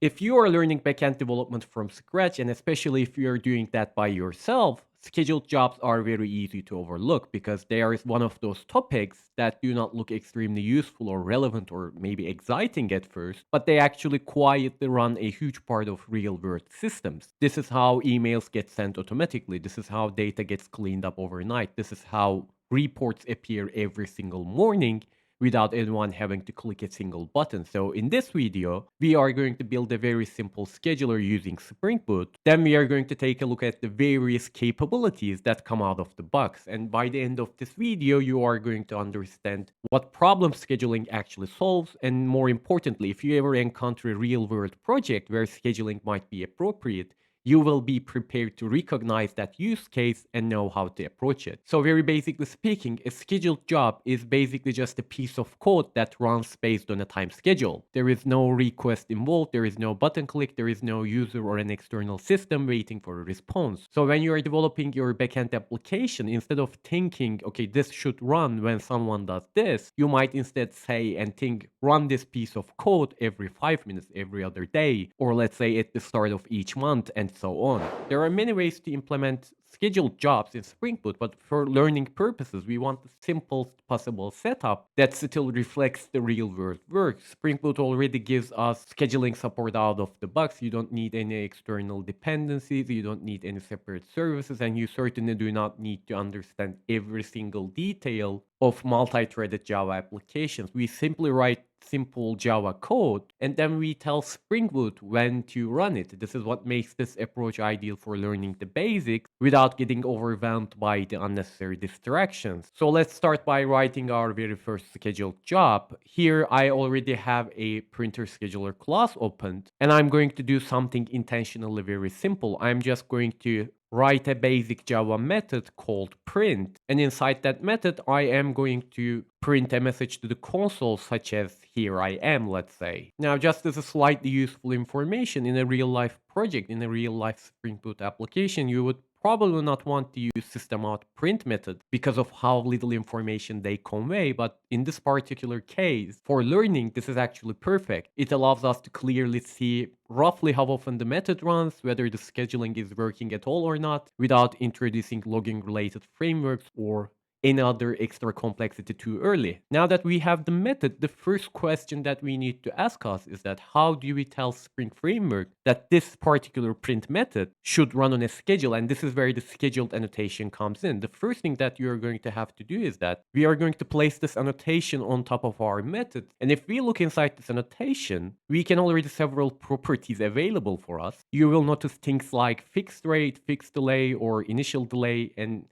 If you are learning backend development from scratch, and especially if you're doing that by yourself, scheduled jobs are very easy to overlook because they are one of those topics that do not look extremely useful or relevant or maybe exciting at first, but they actually quietly run a huge part of real world systems. This is how emails get sent automatically. This is how data gets cleaned up overnight. This is how reports appear every single morning without anyone having to click a single button. So in this video, we are going to build a very simple scheduler using Spring Boot. Then we are going to take a look at the various capabilities that come out of the box. And by the end of this video, you are going to understand what problem scheduling actually solves. And more importantly, if you ever encounter a real world project where scheduling might be appropriate, you will be prepared to recognize that use case and know how to approach it. So very basically speaking, a scheduled job is basically just a piece of code that runs based on a time schedule. There is no request involved, there is no button click, there is no user or an external system waiting for a response. So when you are developing your backend application, instead of thinking, okay, this should run when someone does this, you might instead say and think, run this piece of code every 5 minutes, every other day, or let's say at the start of each month, and so on. There are many ways to implement scheduled jobs in Spring Boot, but for learning purposes, we want the simplest possible setup that still reflects the real world work. Spring Boot already gives us scheduling support out of the box. You don't need any external dependencies, you don't need any separate services, and you certainly do not need to understand every single detail of multi-threaded Java applications. We simply write simple Java code, and then we tell Spring Boot when to run it. This is what makes this approach ideal for learning the basics without getting overwhelmed by the unnecessary distractions. So let's start by writing our very first scheduled job. Here I already have a printer scheduler class opened, and I'm going to do something intentionally very simple. I'm just going to write a basic Java method called print. And inside that method, I am going to print a message to the console, such as here I am, let's say. Now, just as a slightly useful information, in a real life project, in a real life Spring Boot application, you would probably not want to use system out print method because of how little information they convey. But in this particular case, for learning, this is actually perfect. It allows us to clearly see roughly how often the method runs, whether the scheduling is working at all or not, without introducing logging related frameworks or any other extra complexity too early. Now that we have the method, the first question that we need to ask us is that how do we tell Spring Framework that this particular print method should run on a schedule? And this is where the scheduled annotation comes in. The first thing that you're going to have to do is that we are going to place this annotation on top of our method. And if we look inside this annotation, we can already several properties available for us. You will notice things like fixed rate, fixed delay, or initial delay, and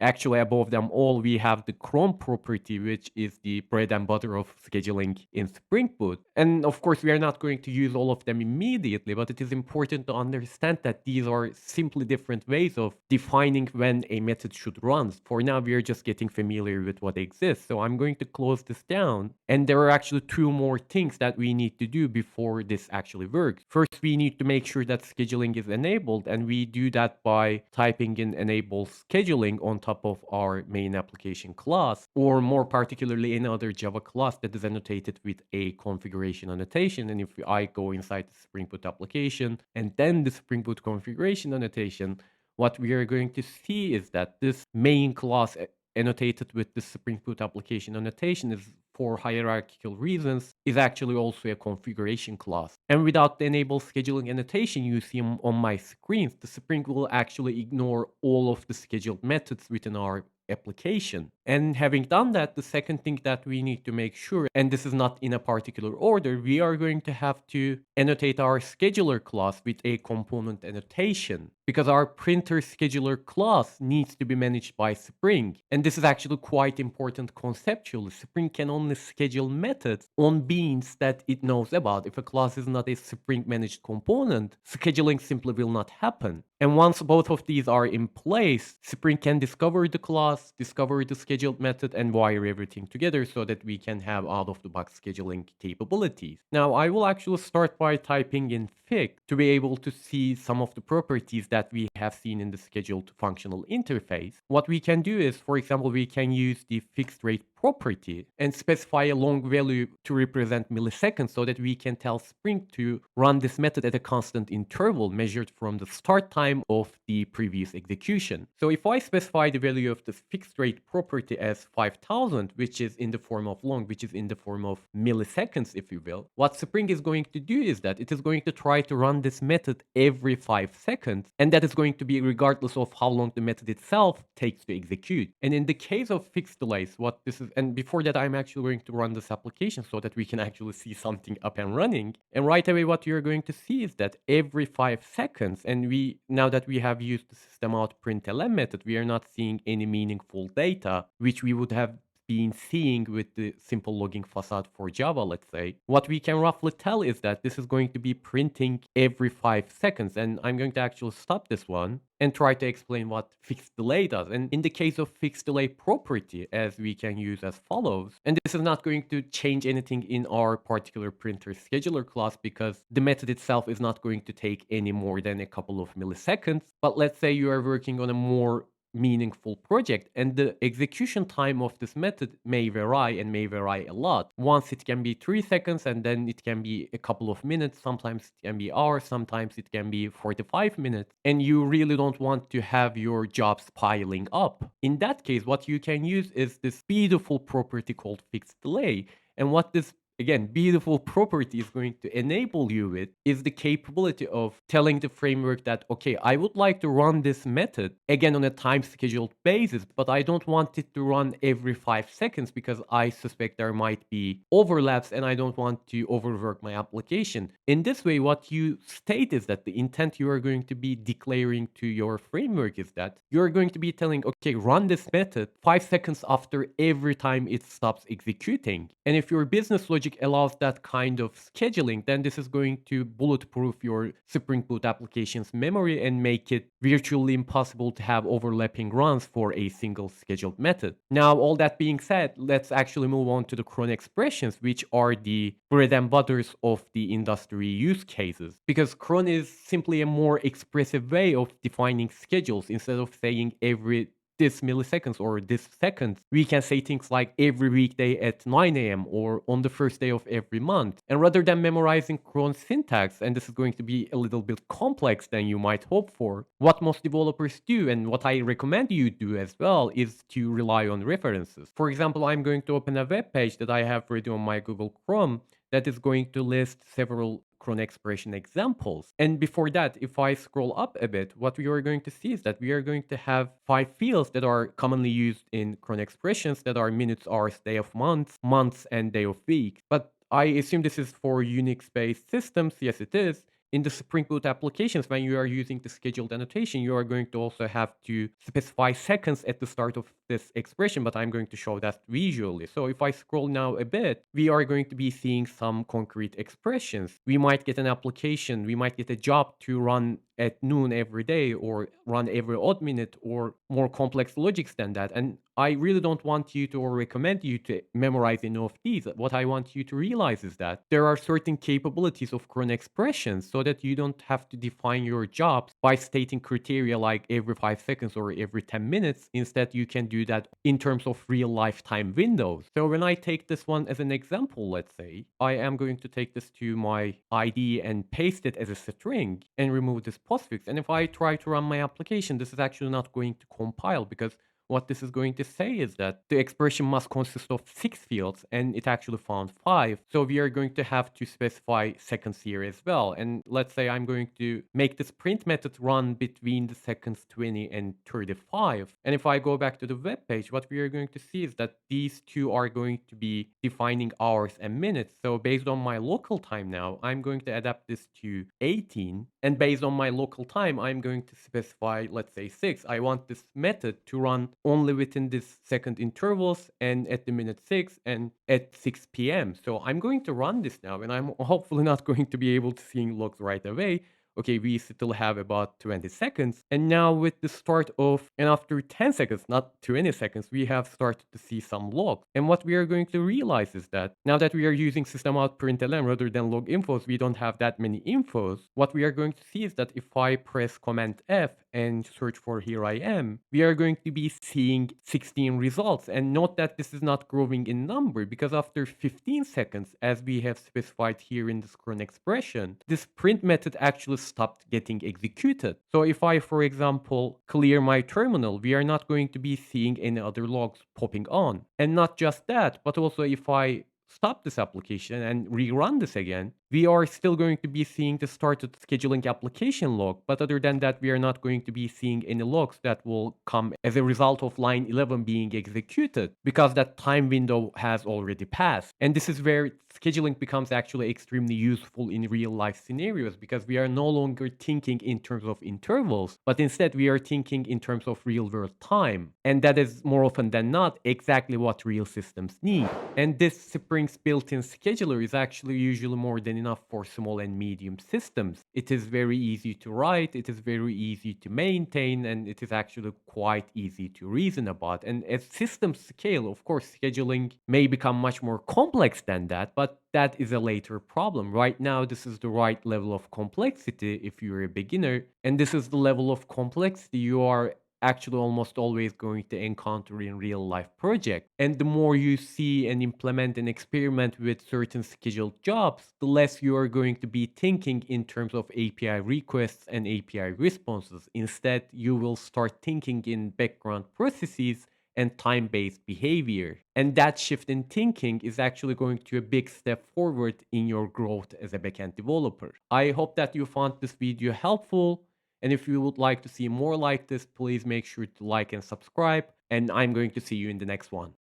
actually above them all we have the cron property, which is the bread and butter of scheduling in Spring Boot. And of course we are not going to use all of them immediately, but it is important to understand that these are simply different ways of defining when a method should run. For now we are just getting familiar with what exists, so I'm going to close this down, and there are actually two more things that we need to do before this actually works. First, we need to make sure that scheduling is enabled, and we do that by typing in enable scheduling on top of our main application class, or more particularly any other Java class that is annotated with a configuration annotation. And if I go inside the Spring Boot application and then the Spring Boot configuration annotation, what we are going to see is that this main class annotated with the Spring Boot application annotation is, for hierarchical reasons, is actually also a configuration class. And without the enable scheduling annotation you see on my screens, the Spring will actually ignore all of the scheduled methods within our application. And having done that, the second thing that we need to make sure, and this is not in a particular order, we are going to have to annotate our scheduler class with a component annotation, because our printer scheduler class needs to be managed by Spring. And this is actually quite important conceptually. Spring can only schedule methods on beans that it knows about. If a class is not a Spring managed component, scheduling simply will not happen. And once both of these are in place, Spring can discover the class, discover the scheduled method, and wire everything together so that we can have out-of-the-box scheduling capabilities. Now, I will actually start by typing in fig to be able to see some of the properties that we have seen in the scheduled functional interface. What we can do is, for example, we can use the fixed rate property and specify a long value to represent milliseconds so that we can tell Spring to run this method at a constant interval measured from the start time of the previous execution. So if I specify the value of the fixed rate property as 5000, which is in the form of long, which is in the form of milliseconds, if you will, what Spring is going to do is that it is going to try to run this method every 5 seconds, and that is going to be regardless of how long the method itself takes to execute. And in the case of fixed delays, what this is, and before that, I'm actually going to run this application so that we can actually see something up and running. And right away, what you're going to see is that every 5 seconds, and now that we have used the system out println method, we are not seeing any meaningful data, which we would have been seeing with the simple logging facade for Java, let's say. What we can roughly tell is that this is going to be printing every 5 seconds. And I'm going to actually stop this one and try to explain what fixed delay does. And in the case of fixed delay property, as we can use as follows, and this is not going to change anything in our particular printer scheduler class because the method itself is not going to take any more than a couple of milliseconds. But let's say you are working on a more meaningful project and the execution time of this method may vary and may vary a lot. Once it can be 3 seconds and then it can be a couple of minutes, sometimes it can be hours, sometimes it can be 45 minutes, and you really don't want to have your jobs piling up. In that case, what you can use is this beautiful property called fixed delay. And what this, again, beautiful property is going to enable you with is the capability of telling the framework that, okay, I would like to run this method again on a time scheduled basis, but I don't want it to run every 5 seconds because I suspect there might be overlaps and I don't want to overwork my application. In this way, what you state is that the intent you are going to be declaring to your framework is that you're going to be telling, okay, run this method 5 seconds after every time it stops executing. And if your business logic allows that kind of scheduling, then this is going to bulletproof your Spring Boot application's memory and make it virtually impossible to have overlapping runs for a single scheduled method. Now, all that being said, let's actually move on to the cron expressions, which are the bread and butters of the industry use cases. Because cron is simply a more expressive way of defining schedules. Instead of saying every this milliseconds or this seconds, we can say things like every weekday at 9 a.m. or on the first day of every month. And rather than memorizing cron syntax, and this is going to be a little bit complex than you might hope for, what most developers do and what I recommend you do as well is to rely on references. For example, I'm going to open a web page that I have ready on my Google Chrome that is going to list several cron expression examples. And before that, if I scroll up a bit, what we are going to see is that we are going to have 5 fields that are commonly used in cron expressions that are minutes, hours, day of months, months, and day of week. But I assume this is for Unix-based systems. Yes, it is. In the Spring Boot applications, when you are using the scheduled annotation, you are going to also have to specify seconds at the start of this expression, but I'm going to show that visually. So if I scroll now a bit, we are going to be seeing some concrete expressions. We might get an application, we might get a job to run at noon every day or run every odd minute or more complex logics than that. And I really don't want you to or recommend you to memorize any of these. What I want you to realize is that there are certain capabilities of cron expressions so that you don't have to define your jobs by stating criteria like every 5 seconds or every 10 minutes. Instead, you can do that in terms of real lifetime windows. So when I take this one as an example, let's say, I am going to take this to my ID and paste it as a string and remove this postfix. And if I try to run my application, this is actually not going to compile because what this is going to say is that the expression must consist of 6 fields and it actually found 5. So we are going to have to specify seconds here as well. And let's say I'm going to make this print method run between the seconds 20 and 35. And if I go back to the web page, what we are going to see is that these two are going to be defining hours and minutes. So based on my local time now, I'm going to adapt this to 18. And based on my local time, I'm going to specify, let's say 6. I want this method to run only within this second intervals and at the minute 6 and at 6 p.m. So I'm going to run this now and I'm hopefully not going to be able to see logs right away. okay, we still have about 20 seconds. And now with the start of, and after 10 seconds, not 20 seconds, we have started to see some logs. And what we are going to realize is that now that we are using system out println rather than log infos, we don't have that many infos. What we are going to see is that if I press Command F and search for here I am, we are going to be seeing 16 results. And note that this is not growing in number because after 15 seconds, as we have specified here in this cron expression, this print method actually stopped getting executed. So if I, for example, clear my terminal, we are not going to be seeing any other logs popping on. And not just that, but also if I stop this application and rerun this again, we are still going to be seeing the started scheduling application log. But other than that, we are not going to be seeing any logs that will come as a result of line 11 being executed because that time window has already passed. And this is where scheduling becomes actually extremely useful in real life scenarios because we are no longer thinking in terms of intervals, but instead we are thinking in terms of real world time. And that is more often than not exactly what real systems need. And this Spring's built-in scheduler is actually usually more than enough for small and medium systems. It is very easy to write, it is very easy to maintain, and it is actually quite easy to reason about. And as systems scale, of course, scheduling may become much more complex than that, but that is a later problem. Right now, this is the right level of complexity if you're a beginner, and this is the level of complexity you are actually almost always going to encounter in real life project. And the more you see and implement and experiment with certain scheduled jobs, the less you are going to be thinking in terms of API requests and API responses. Instead, you will start thinking in background processes and time-based behavior. And that shift in thinking is actually going to a big step forward in your growth as a backend developer. I hope that you found this video helpful. And if you would like to see more like this, please make sure to like and subscribe. And I'm going to see you in the next one.